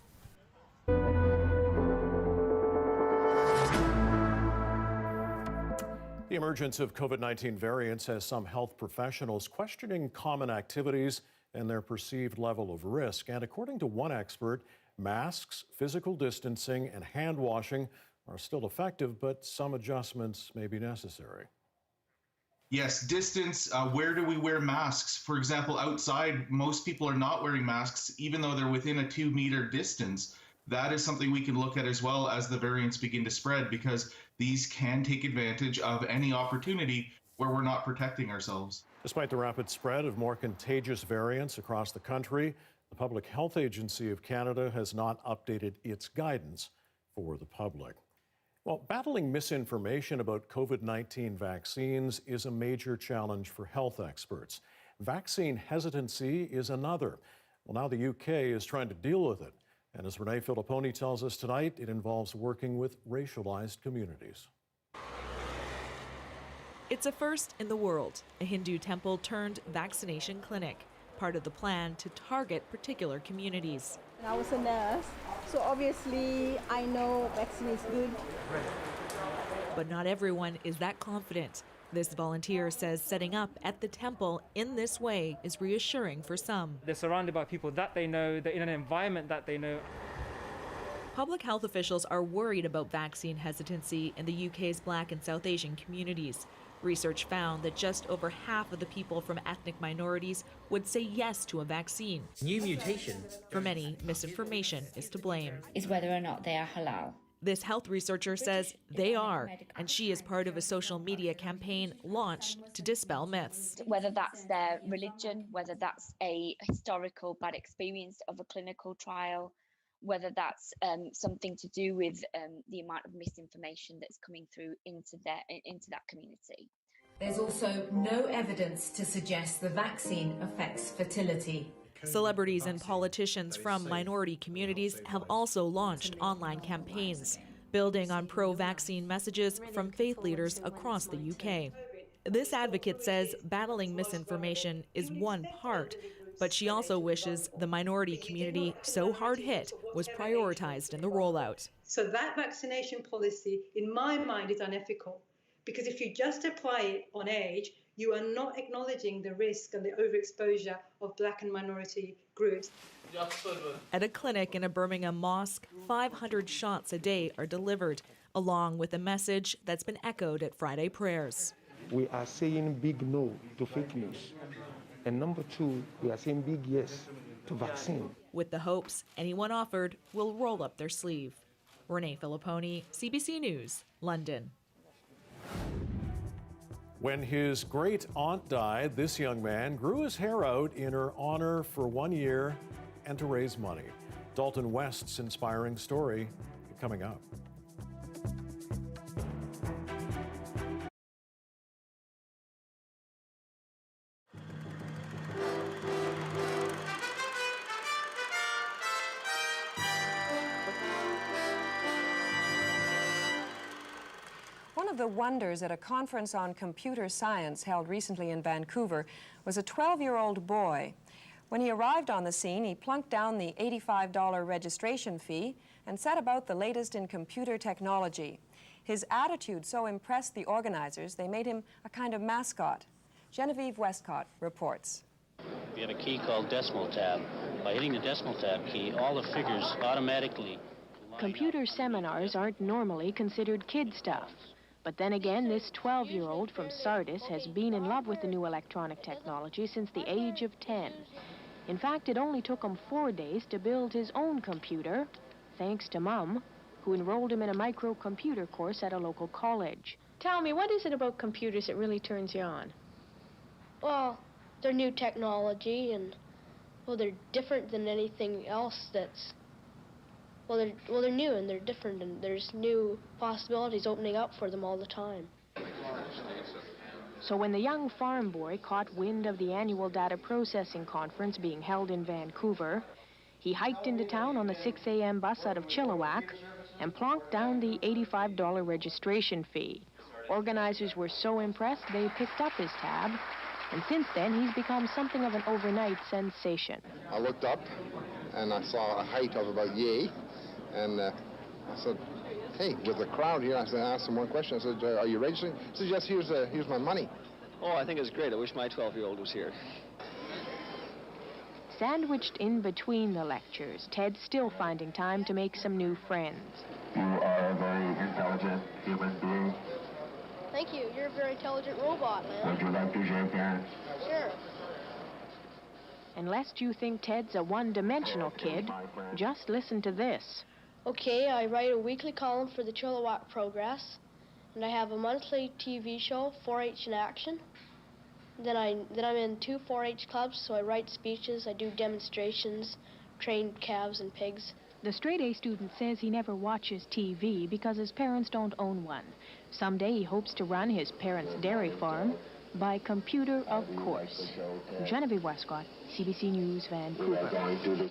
Speaker 1: The emergence of COVID-19 variants has some health professionals questioning common activities and their perceived level of risk. And according to one expert, masks, physical distancing, and hand washing are still effective, but some adjustments may be necessary.
Speaker 5: Yes, distance. Where do we wear masks? For example, outside, most people are not wearing masks, even though they're within a 2-meter distance. That is something we can look at as well as the variants begin to spread, because these can take advantage of any opportunity where we're not protecting ourselves.
Speaker 1: Despite the rapid spread of more contagious variants across the country, the Public Health Agency of Canada has not updated its guidance for the public. Well, battling misinformation about COVID-19 vaccines is a major challenge for health experts. Vaccine hesitancy is another. Well, now the UK is trying to deal with it. And as Renee Filipponi tells us tonight, it involves working with racialized communities.
Speaker 6: It's a first in the world, a Hindu temple turned vaccination clinic, part of the plan to target particular communities.
Speaker 12: I was a nurse, so obviously I know vaccine is good.
Speaker 6: But not everyone is that confident. This volunteer says setting up at the temple in this way is reassuring for some.
Speaker 18: They're surrounded by people that they know, they're in an environment that they know.
Speaker 6: Public health officials are worried about vaccine hesitancy in the UK's Black and South Asian communities. Research found that just over half of the people from ethnic minorities would say yes to a vaccine.
Speaker 19: New mutation.
Speaker 6: For many, misinformation is to blame.
Speaker 20: Is whether or not they are halal.
Speaker 6: This health researcher says they are, and she is part of a social media campaign launched to dispel myths.
Speaker 20: Whether that's their religion, whether that's a historical bad experience of a clinical trial, whether that's something to do with the amount of misinformation that's coming through into that community.
Speaker 21: There's also no evidence to suggest the vaccine affects fertility.
Speaker 6: Celebrities and politicians from minority communities have also launched online campaigns, building on pro-vaccine messages from faith leaders across the UK. This advocate says battling misinformation is one part, but she also wishes the minority community so hard hit was prioritized in the rollout.
Speaker 22: So that vaccination policy, in my mind, is unethical, because if you just apply it on age, you are not acknowledging the risk and the overexposure of Black and minority groups.
Speaker 6: At a clinic in a Birmingham mosque, 500 shots a day are delivered, along with a message that's been echoed at Friday prayers.
Speaker 24: We are saying big no to fake news. And number two, we are saying big yes to vaccine.
Speaker 6: With the hopes anyone offered will roll up their sleeve. Renee Filipponi, CBC News, London.
Speaker 1: When his great-aunt died, this young man grew his hair out in her honor for 1 year and to raise money. Dalton West's inspiring story coming up.
Speaker 4: of the wonders at a conference on computer science held recently in Vancouver was a 12-year-old boy. When he arrived on the scene, he plunked down the $85 registration fee and set about the latest in computer technology. His attitude so impressed the organizers, they made him a kind of mascot. Genevieve Westcott reports.
Speaker 7: We have a key called decimal tab. By hitting the decimal tab key, all the figures automatically...
Speaker 8: Computer seminars aren't normally considered kid stuff. But then again, this 12-year-old from Sardis has been in love with the new electronic technology since the age of 10. In fact, it only took him 4 days to build his own computer, thanks to Mum, who enrolled him in a microcomputer course at a local college.
Speaker 9: Tell me, what is it about computers that really turns you on?
Speaker 10: Well, they're new technology, and, well, they're different than anything else that's... Well, they're new and they're different, and there's new possibilities opening up for them all the time.
Speaker 8: So when the young farm boy caught wind of the annual data processing conference being held in Vancouver, he hiked into town on the 6 a.m. bus out of Chilliwack and plonked down the $85 registration fee. Organizers were so impressed they picked up his tab, and since then he's become something of an overnight sensation.
Speaker 11: I looked up and I saw a height of about yay. And I said, hey, with the crowd here, I asked him one question. I said, are you registering? He said, yes, here's my money.
Speaker 7: Oh, I think it's great. I wish my 12-year-old was here.
Speaker 8: Sandwiched in between the lectures, Ted's still finding time to make some new friends.
Speaker 11: You are a very intelligent human being.
Speaker 10: Thank you. You're a very intelligent robot, man.
Speaker 11: Would you like to shake hands?
Speaker 10: Sure.
Speaker 8: And lest you think Ted's a one-dimensional kid, just listen to this.
Speaker 10: Okay, I write a weekly column for the Chilliwack Progress, and I have a monthly TV show, 4-H in Action. Then I'm in 2 4-H clubs, so I write speeches, I do demonstrations, train calves and pigs.
Speaker 8: The straight-A student says he never watches TV because his parents don't own one. Someday he hopes to run his parents' dairy farm by computer, of course. Genevieve Westcott, CBC News, Vancouver.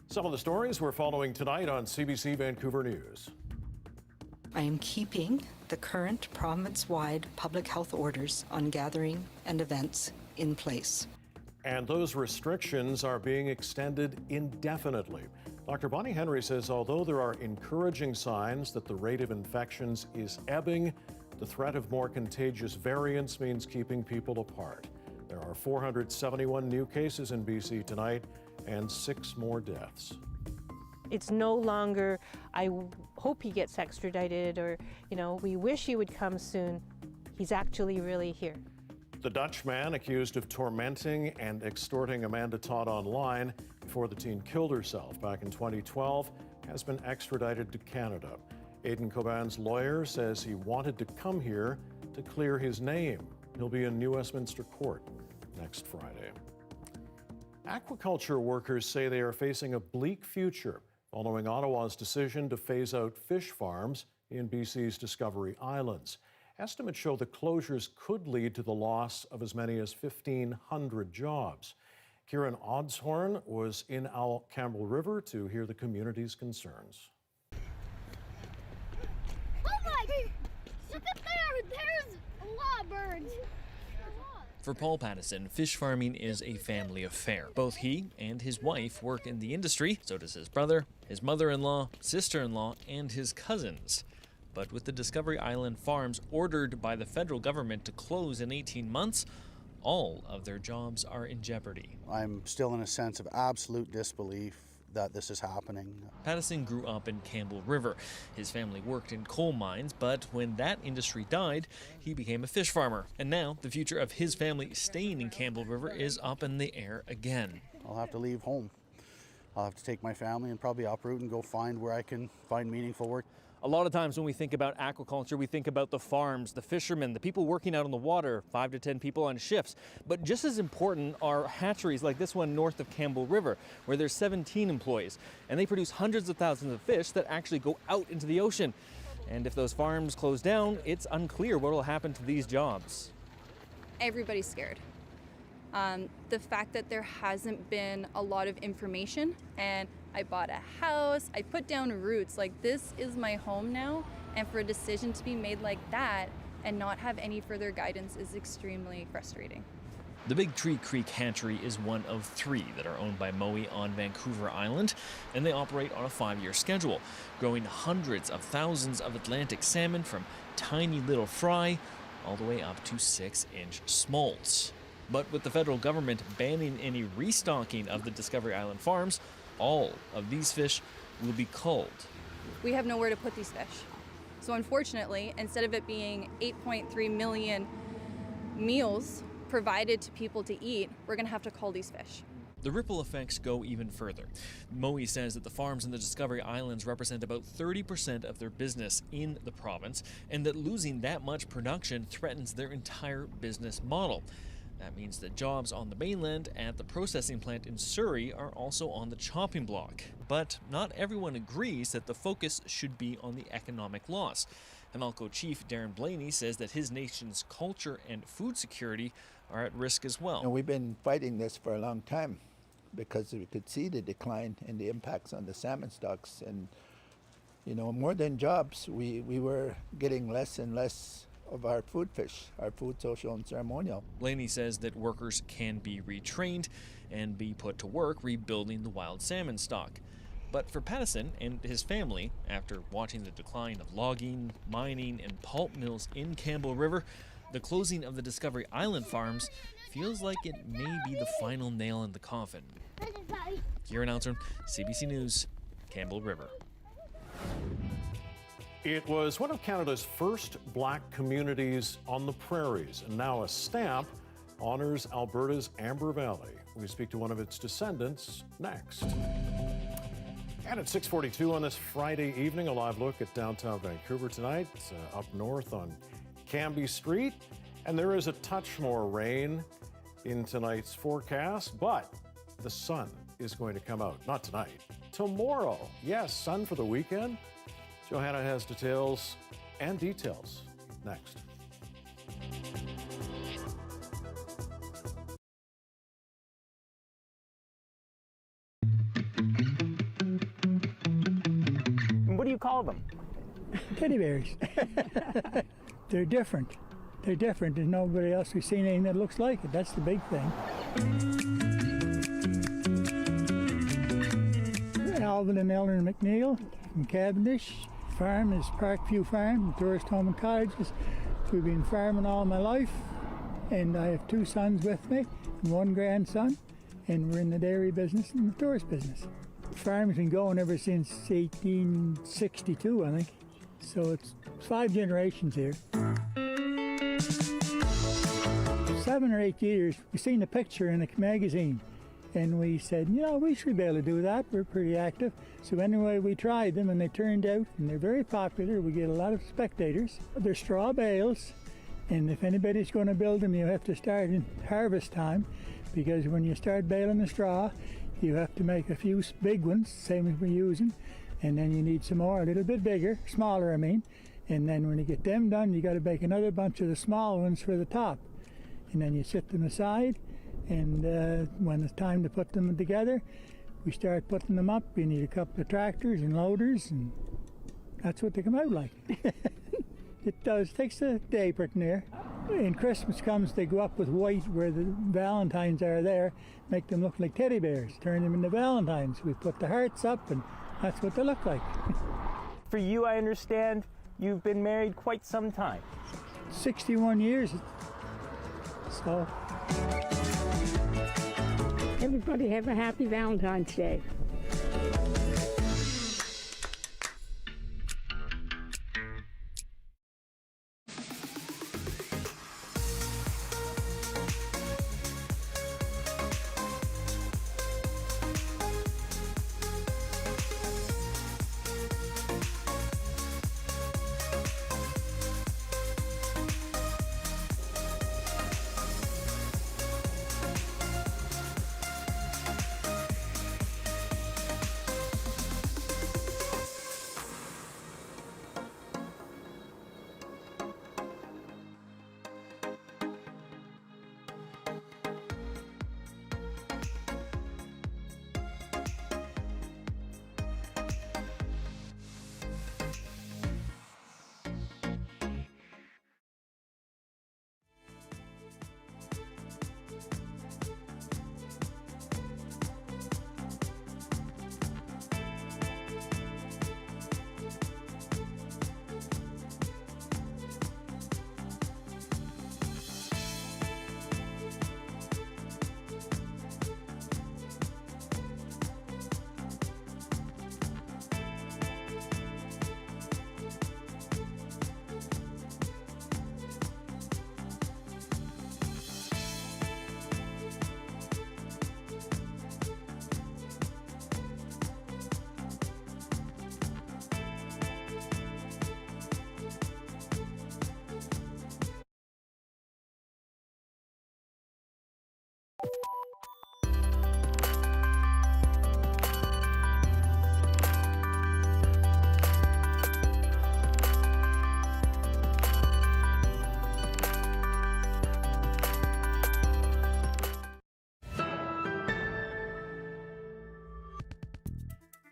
Speaker 1: Some of the stories we're following tonight on CBC Vancouver News.
Speaker 13: I am keeping the current province-wide public health orders on gathering and events in place.
Speaker 1: And those restrictions are being extended indefinitely. Dr. Bonnie Henry says although there are encouraging signs that the rate of infections is ebbing, the threat of more contagious variants means keeping people apart. There are 471 new cases in BC tonight and 6 more deaths.
Speaker 16: It's no longer, I hope he gets extradited, or, we wish he would come soon. He's actually really here.
Speaker 1: The Dutch man accused of tormenting and extorting Amanda Todd online before the teen killed herself back in 2012 has been extradited to Canada. Aidan Coban's lawyer says he wanted to come here to clear his name. He'll be in New Westminster Court next Friday. Aquaculture workers say they are facing a bleak future following Ottawa's decision to phase out fish farms in BC's Discovery Islands. Estimates show the closures could lead to the loss of as many as 1,500 jobs. Kieran Odshorn was in Campbell River to hear the community's concerns.
Speaker 19: Oh my! Look up there! There's a lot of birds.
Speaker 23: For Paul Pattison, fish farming is a family affair. Both he and his wife work in the industry, so does his brother, his mother-in-law, sister-in-law, and his cousins. But with the Discovery Island farms ordered by the federal government to close in 18 months, All of their jobs are in jeopardy.
Speaker 2: I'm still in a sense of absolute disbelief that this is happening.
Speaker 23: Pattison grew up in Campbell River. His family worked in coal mines, but when that industry died, he became a fish farmer. And now the future of his family staying in Campbell River is up in the air again.
Speaker 2: I'll have to leave home. I'll have to take my family and probably uproot and go find where I can find meaningful work.
Speaker 3: A lot of times when we think about aquaculture, we think about the farms, the fishermen, the people working out on the water, 5 to 10 people on shifts. But just as important are hatcheries like this one north of Campbell River, where there's 17 employees, and they produce hundreds of thousands of fish that actually go out into the ocean. And if those farms close down, it's unclear what will happen to these jobs.
Speaker 14: Everybody's scared. The fact that there hasn't been a lot of information, and I bought a house, I put down roots, like this is my home now, and for a decision to be made like that and not have any further guidance is extremely frustrating.
Speaker 23: The Big Tree Creek Hatchery is one of 3 that are owned by Mowi on Vancouver Island, and they operate on a 5-year schedule, growing hundreds of thousands of Atlantic salmon from tiny little fry all the way up to 6-inch smolts. But with the federal government banning any restocking of the Discovery Island farms, all of these fish will be culled.
Speaker 14: We have nowhere to put these fish. So unfortunately, instead of it being 8.3 million meals provided to people to eat, we're going to have to cull these fish.
Speaker 23: The ripple effects go even further. Mowi says that the farms in the Discovery Islands represent about 30% of their business in the province, and that losing that much production threatens their entire business model. That means that jobs on the mainland at the processing plant in Surrey are also on the chopping block. But not everyone agrees that the focus should be on the economic loss. Hamalco Chief Darren Blaney says that his nation's culture and food security are at risk as well.
Speaker 15: And we've been fighting this for a long time because we could see the decline in the impacts on the salmon stocks. And, you know, more than jobs, we were getting less and less of our food fish, our food, social, and ceremonial.
Speaker 23: Blaney says that workers can be retrained and be put to work rebuilding the wild salmon stock. But for Pattison and his family, after watching the decline of logging, mining, and pulp mills in Campbell River, the closing of the Discovery Island farms feels like it may be the final nail in the coffin. Kieran Altron, CBC News, Campbell River.
Speaker 1: It was one of Canada's first black communities on the prairies, and now a stamp honors Alberta's Amber Valley. We speak to one of its descendants next. And at 6:42 on this Friday evening, a live look at downtown Vancouver tonight, up north on Cambie Street. And there is a touch more rain in tonight's forecast, but the sun is going to come out. Not tonight, tomorrow. Yes, sun for the weekend. Johanna has details and details next.
Speaker 17: What do you call them?
Speaker 25: Teddy bears. They're different. They're different. There's nobody else who's seen anything that looks like it. That's the big thing. Alvin and Eleanor McNeil from Cavendish. Farm is Parkview Farm, the tourist home and cottages. We've been farming all my life, and I have 2 sons with me and 1 grandson, and we're in the dairy business and the tourist business. The farm's been going ever since 1862, I think. So it's 5 generations here. 7 or 8 years, we seen a picture in a magazine, and we said, you know, we should be able to do that. We're pretty active. So anyway, we tried them, and they turned out, and they're very popular. We get a lot of spectators. They're straw bales, and if anybody's going to build them, you have to start in harvest time, because when you start baling the straw, you have to make a few big ones, same as we're using, and then you need some more, a little bit bigger, smaller I mean, and then when you get them done, you got to make another bunch of the small ones for the top, and then you set them aside, and when it's time to put them together, we start putting them up. You need a couple of tractors and loaders, and that's what they come out like. It does. Takes a day pretty near. When Christmas comes, they go up with white where the Valentines are there, make them look like teddy bears, turn them into Valentines. We put the hearts up, and that's what they look like.
Speaker 17: For you, I understand, you've been married quite some time.
Speaker 25: 61 years. So
Speaker 5: Everybody have a happy Valentine's Day.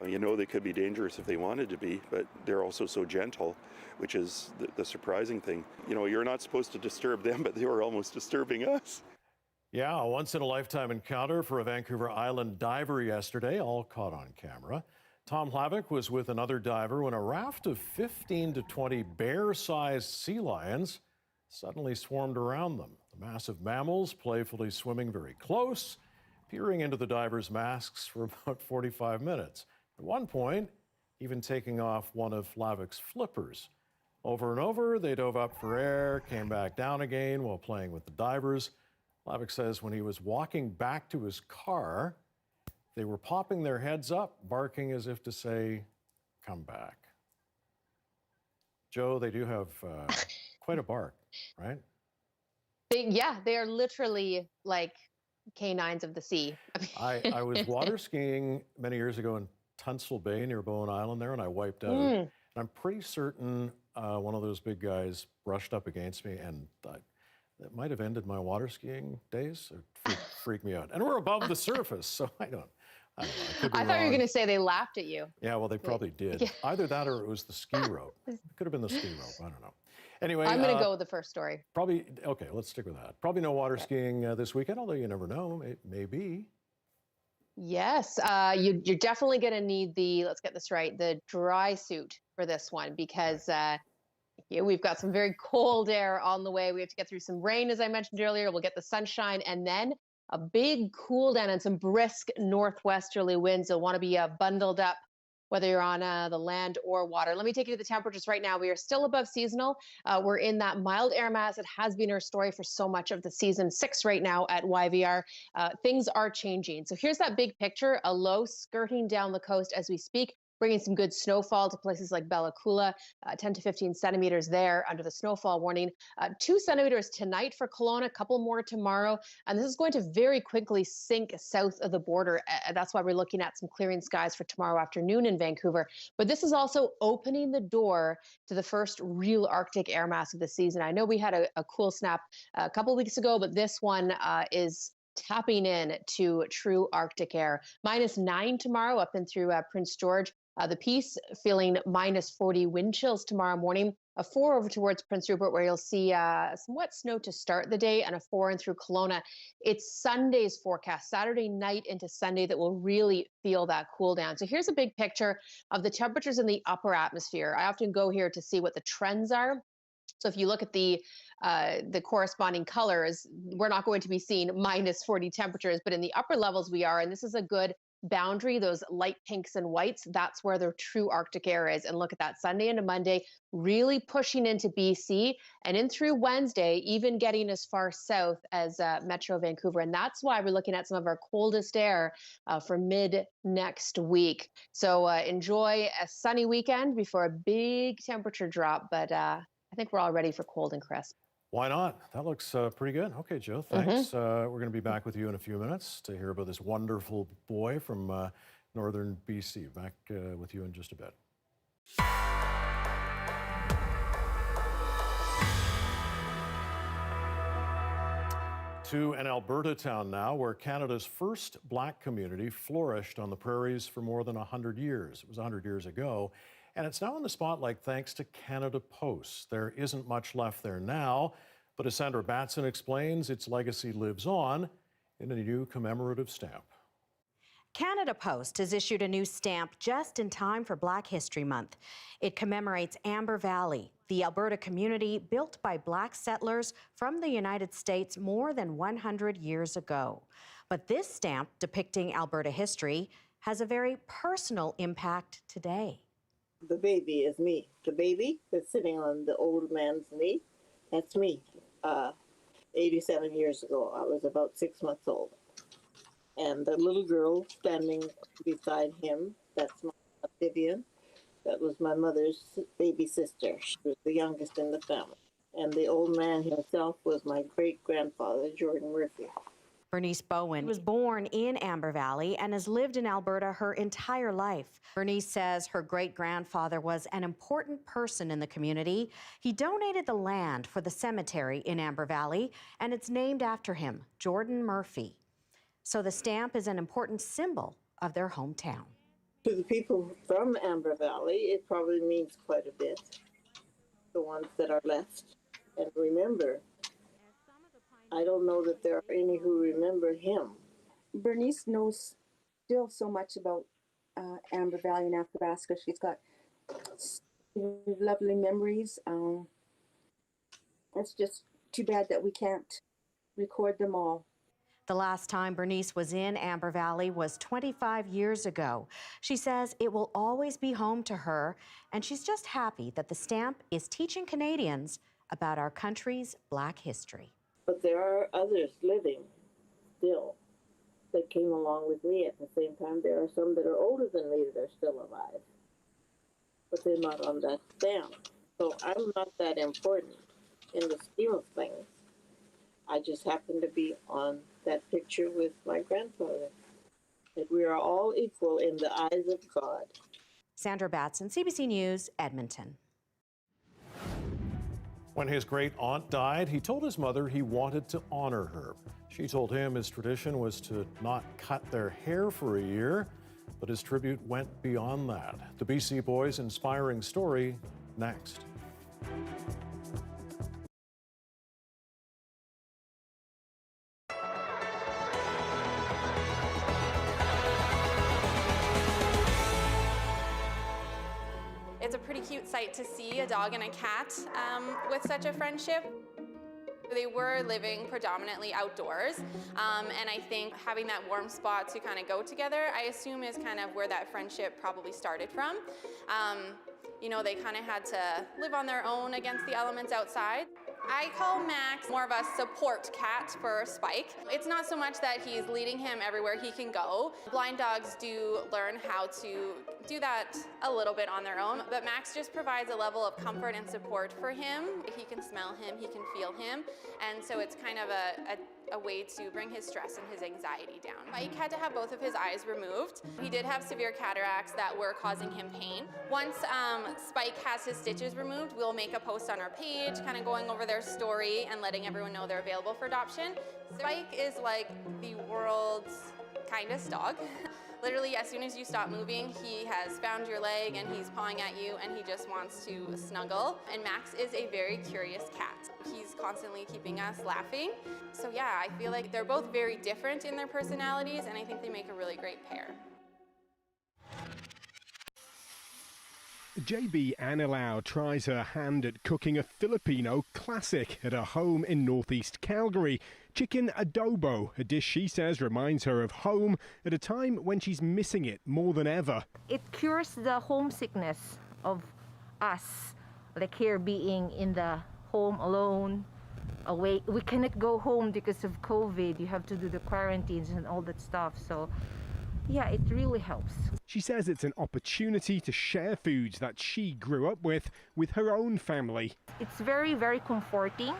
Speaker 12: You know, they could be dangerous if they wanted to be, but they're also so gentle, which is the surprising thing. You know, you're not supposed to disturb them, but they were almost disturbing us.
Speaker 1: Yeah, a once-in-a-lifetime encounter for a Vancouver Island diver yesterday, all caught on camera. Tom Hlavik was with another diver when a raft of 15 to 20 bear-sized sea lions suddenly swarmed around them. The massive mammals playfully swimming very close, peering into the divers' masks for about 45 minutes. At one point, even taking off one of Hlavik's flippers. Over and over, they dove up for air, came back down again while playing with the divers. Hlavik says when he was walking back to his car, they were popping their heads up, barking as if to say, "Come back." Joe, they do have quite a bark, right?
Speaker 18: Yeah, they are literally like canines of the sea.
Speaker 1: I was water skiing many years ago in Tunstall Bay near Bowen Island there, and I wiped out. And I'm pretty certain one of those big guys brushed up against me, and that might have ended my water skiing days. It freaked me out. And we're above the surface, so I don't know. I
Speaker 18: thought you were going to say they laughed at you.
Speaker 1: Yeah, well, they probably did. Yeah. Either that or it was the ski rope. It could have been the ski rope. I don't know. Anyway,
Speaker 18: I'm going to go with the first story.
Speaker 1: Probably, okay, let's stick with that. Probably no water skiing this weekend, although you never know. It may be.
Speaker 18: Yes, you're definitely going to need the, let's get this right, the dry suit for this one, because we've got some very cold air on the way. We have to get through some rain, as I mentioned earlier. We'll get the sunshine, and then a big cool down and some brisk northwesterly winds. You'll want to be bundled up, whether you're on the land or water. Let me take you to the temperatures right now. We are still above seasonal. We're in that mild air mass. It has been our story for so much of the season. 6 right now at YVR. Things are changing. So here's that big picture, a low skirting down the coast as we speak, bringing some good snowfall to places like Bella Coola, 10 to 15 centimeters there under the snowfall warning. 2 centimeters tonight for Kelowna, a couple more tomorrow. And this is going to very quickly sink south of the border. That's why we're looking at some clearing skies for tomorrow afternoon in Vancouver. But this is also opening the door to the first real Arctic air mass of the season. I know we had a cool snap a couple weeks ago, but this one is tapping in to true Arctic air. -9 tomorrow up and through Prince George. The Peace feeling -40 wind chills tomorrow morning. A 4 over towards Prince Rupert, where you'll see some wet snow to start the day, and a 4 in through Kelowna. It's Sunday's forecast, Saturday night into Sunday, that will really feel that cool down. So here's a big picture of the temperatures in the upper atmosphere. I often go here to see what the trends are. So if you look at the corresponding colors, we're not going to be seeing -40 temperatures, but in the upper levels we are, and this is a good boundary, those light pinks and whites, that's where the true Arctic air is. And look at that, Sunday into Monday, really pushing into BC, and in through Wednesday, even getting as far south as Metro Vancouver. And that's why we're looking at some of our coldest air for mid next week. So enjoy a sunny weekend before a big temperature drop, but I think we're all ready for cold and crisp.
Speaker 1: Why not? That looks pretty good. Okay, Joe, thanks. We're going to be back with you in a few minutes to hear about this wonderful boy from northern BC. Back with you in just a bit. To an Alberta town now where Canada's first Black community flourished on the prairies for more than 100 years. It was 100 years ago. And it's now in the spotlight thanks to Canada Post. There isn't much left there now, but as Sandra Batson explains, its legacy lives on in a new commemorative stamp.
Speaker 6: Canada Post has issued a new stamp just in time for Black History Month. It commemorates Amber Valley, the Alberta community built by Black settlers from the United States more than 100 years ago. But this stamp depicting Alberta history has a very personal impact today.
Speaker 20: The baby is me. The baby that's sitting on the old man's knee, that's me. 87 years ago, I was about 6 months old. And the little girl standing beside him, that's my Vivian. That was my mother's baby sister. She was the youngest in the family. And the old man himself was my great-grandfather, Jordan Murphy.
Speaker 6: Bernice Bowen was born in Amber Valley and has lived in Alberta her entire life. Bernice says her great-grandfather was an important person in the community. He donated the land for the cemetery in Amber Valley, and it's named after him, Jordan Murphy. So the stamp is an important symbol of their hometown.
Speaker 20: To the people from Amber Valley, it probably means quite a bit, the ones that are left. And remember, I don't know that there are any who remember him.
Speaker 21: Bernice knows still so much about Amber Valley and Athabasca. She's got lovely memories. It's just too bad that we can't record them all.
Speaker 6: The last time Bernice was in Amber Valley was 25 years ago. She says it will always be home to her, and she's just happy that the stamp is teaching Canadians about our country's Black history.
Speaker 20: But there are others living still that came along with me at the same time. There are some that are older than me that are still alive, but they're not on that stamp. So I'm not that important in the scheme of things. I just happen to be on that picture with my grandfather. That we are all equal in the eyes of God.
Speaker 6: Sandra Batson, CBC News, Edmonton.
Speaker 1: When his great-aunt died, he told his mother he wanted to honor her. She told him his tradition was to not cut their hair for a year, but his tribute went beyond that. The BC Boys' inspiring story next.
Speaker 22: It's a pretty cute sight to see a dog and a cat with such a friendship. They were living predominantly outdoors, and I think having that warm spot to kind of go together, I assume is kind of where that friendship probably started from. You know, they kind of had to live on their own against the elements outside. I call Max more of a support cat for Spike. It's not so much that he's leading him everywhere he can go. Blind dogs do learn how to do that a little bit on their own, but Max just provides a level of comfort and support for him. He can smell him, he can feel him, and so it's kind of a way to bring his stress and his anxiety down. Spike had to have both of his eyes removed. He did have severe cataracts that were causing him pain. Once Spike has his stitches removed, we'll make a post on our page kind of going over their story and letting everyone know they're available for adoption. Spike is like the world's kindest dog. Literally, as soon as you stop moving, he has found your leg and he's pawing at you and he just wants to snuggle. And Max is a very curious cat. He's constantly keeping us laughing. So yeah, I feel like they're both very different in their personalities, and I think they make a really great pair.
Speaker 4: JB Anilau tries her hand at cooking a Filipino classic at her home in northeast Calgary. Chicken adobo, a dish she says reminds her of home at a time when she's missing it more than ever.
Speaker 7: It cures the homesickness of us, like here being in the home alone, away. We cannot go home because of COVID. You have to do the quarantines and all that stuff. So yeah, it really helps.
Speaker 4: She says it's an opportunity to share foods that she grew up with her own family.
Speaker 7: It's very, very comforting,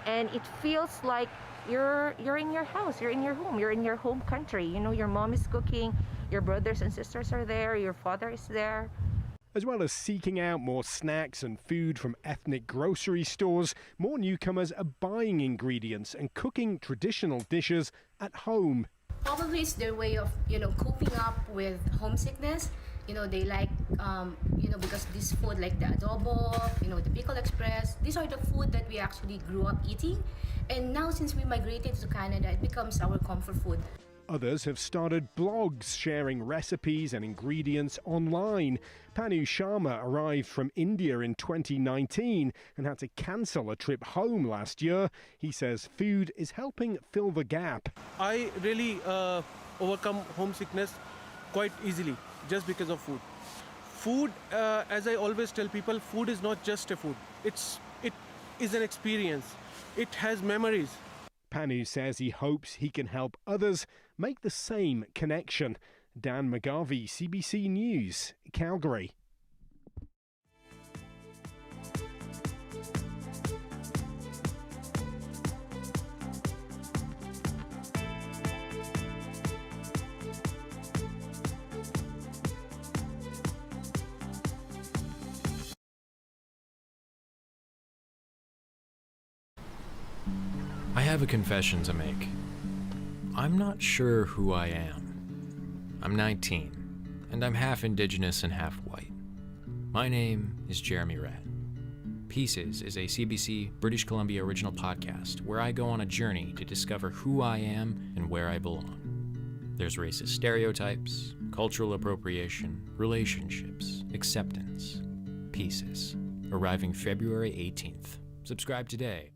Speaker 7: and it feels like you're in your house, you're in your home, you're in your home country. You know, your mom is cooking, your brothers and sisters are there, your father is there.
Speaker 4: As well as seeking out more snacks and food from ethnic grocery stores, more newcomers are buying ingredients and cooking traditional dishes at home.
Speaker 9: Probably it's their way of, coping up with homesickness. They like, because this food like the adobo, the pickle express, these are the food that we actually grew up eating. And now since we migrated to Canada, it becomes our comfort food.
Speaker 4: Others have started blogs sharing recipes and ingredients online. Panu Sharma arrived from India in 2019 and had to cancel a trip home last year. He says food is helping fill the gap.
Speaker 11: I really overcome homesickness quite easily just because of food. Food, as I always tell people, food is not just a food. It is an experience. It has memories.
Speaker 4: Panu says he hopes he can help others make the same connection. Dan McGarvey, CBC News, Calgary.
Speaker 24: I have a confession to make. I'm not sure who I am. I'm 19, and I'm half Indigenous and half white. My name is Jeremy Redd. Pieces is a CBC British Columbia original podcast where I go on a journey to discover who I am and where I belong. There's racist stereotypes, cultural appropriation, relationships, acceptance. Pieces, arriving February 18th. Subscribe today.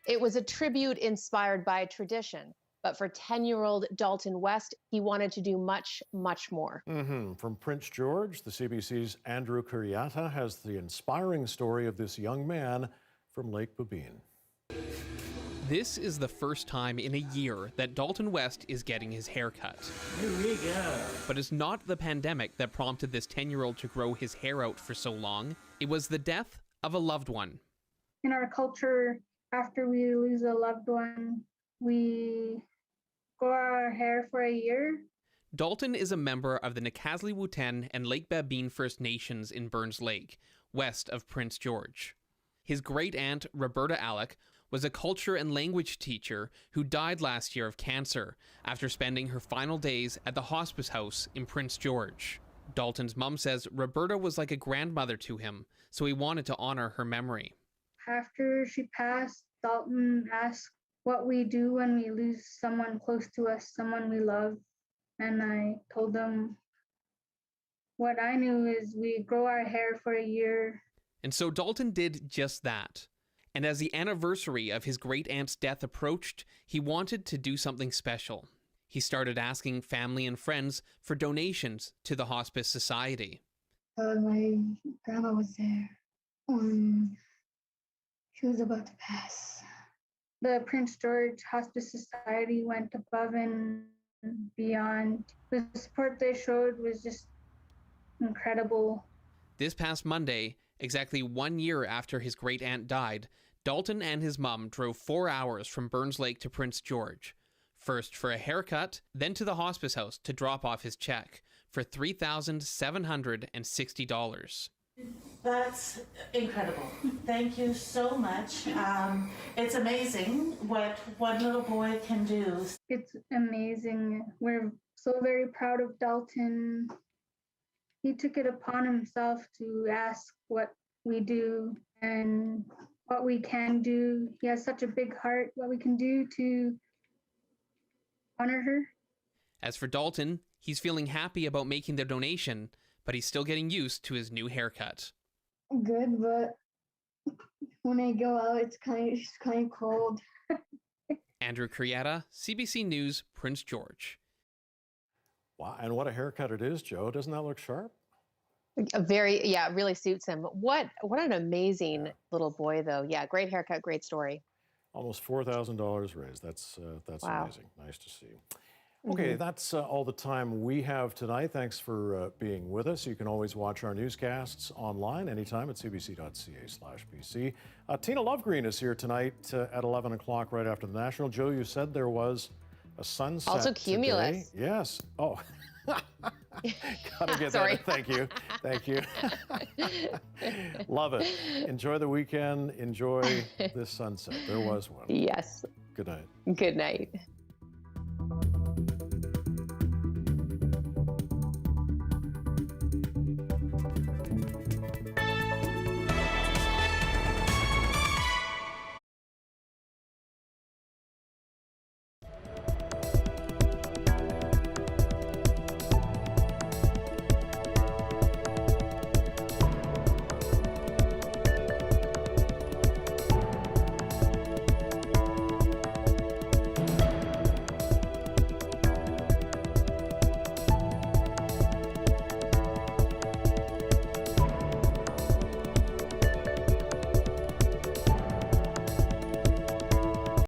Speaker 18: It was a tribute inspired by tradition, but for 10-year-old Dalton West, he wanted to do much, much more.
Speaker 1: From Prince George, the CBC's Andrew Kuriata has the inspiring story of this young man from Lake Babine.
Speaker 26: This is the first time in a year that Dalton West is getting his hair cut.
Speaker 27: Here we go.
Speaker 26: But it's not the pandemic that prompted this 10-year-old to grow his hair out for so long. It was the death of a loved one.
Speaker 28: In our culture, after we lose a loved one, we grow our hair for a year.
Speaker 26: Dalton is a member of the Nikaslii-Whuthen and Lake Babine First Nations in Burns Lake, west of Prince George. His great-aunt, Roberta Alec, was a culture and language teacher who died last year of cancer after spending her final days at the hospice house in Prince George. Dalton's mom says Roberta was like a grandmother to him, so he wanted to honor her memory.
Speaker 28: After she passed, Dalton asked what we do when we lose someone close to us, someone we love. And I told him what I knew is we grow our hair for a year.
Speaker 26: And so Dalton did just that. And as the anniversary of his great-aunt's death approached, he wanted to do something special. He started asking family and friends for donations to the Hospice Society.
Speaker 28: My grandma was there when she was about to pass. The Prince George Hospice Society went above and beyond. The support they showed was just incredible.
Speaker 26: This past Monday, exactly 1 year after his great-aunt died, Dalton and his mom drove 4 hours from Burns Lake to Prince George. First for a haircut, then to the hospice house to drop off his check for $3,760.
Speaker 29: That's incredible. Thank you so much. It's amazing what one little boy can do.
Speaker 28: It's amazing. We're so very proud of Dalton. He took it upon himself to ask what we do and what we can do. He has such a big heart, what we can do to honor her.
Speaker 26: As for Dalton, he's feeling happy about making the donation, but he's still getting used to his new haircut.
Speaker 28: Good, but when I go out, it's kind of cold.
Speaker 26: Andrew Crietta, CBC News, Prince George.
Speaker 1: Wow, and what a haircut it is, Joe. Doesn't that look sharp?
Speaker 18: It really suits him. What an amazing little boy, though. Yeah, great haircut, great story.
Speaker 1: Almost $4,000 raised. That's
Speaker 18: Wow.
Speaker 1: amazing. Nice to see. Okay, that's all the time we have tonight. Thanks for being with us. You can always watch our newscasts online anytime at cbc.ca/BC. Tina Lovegreen is here tonight at 11 o'clock right after the National. Joe, you said there was a sunset
Speaker 18: Also Cumulus.
Speaker 1: today. Yes. Oh. Gotta get
Speaker 18: Sorry.
Speaker 1: that. Thank you. Thank you. Love it. Enjoy the weekend. Enjoy this sunset. There was one.
Speaker 18: Yes.
Speaker 1: Good night.
Speaker 18: Good night.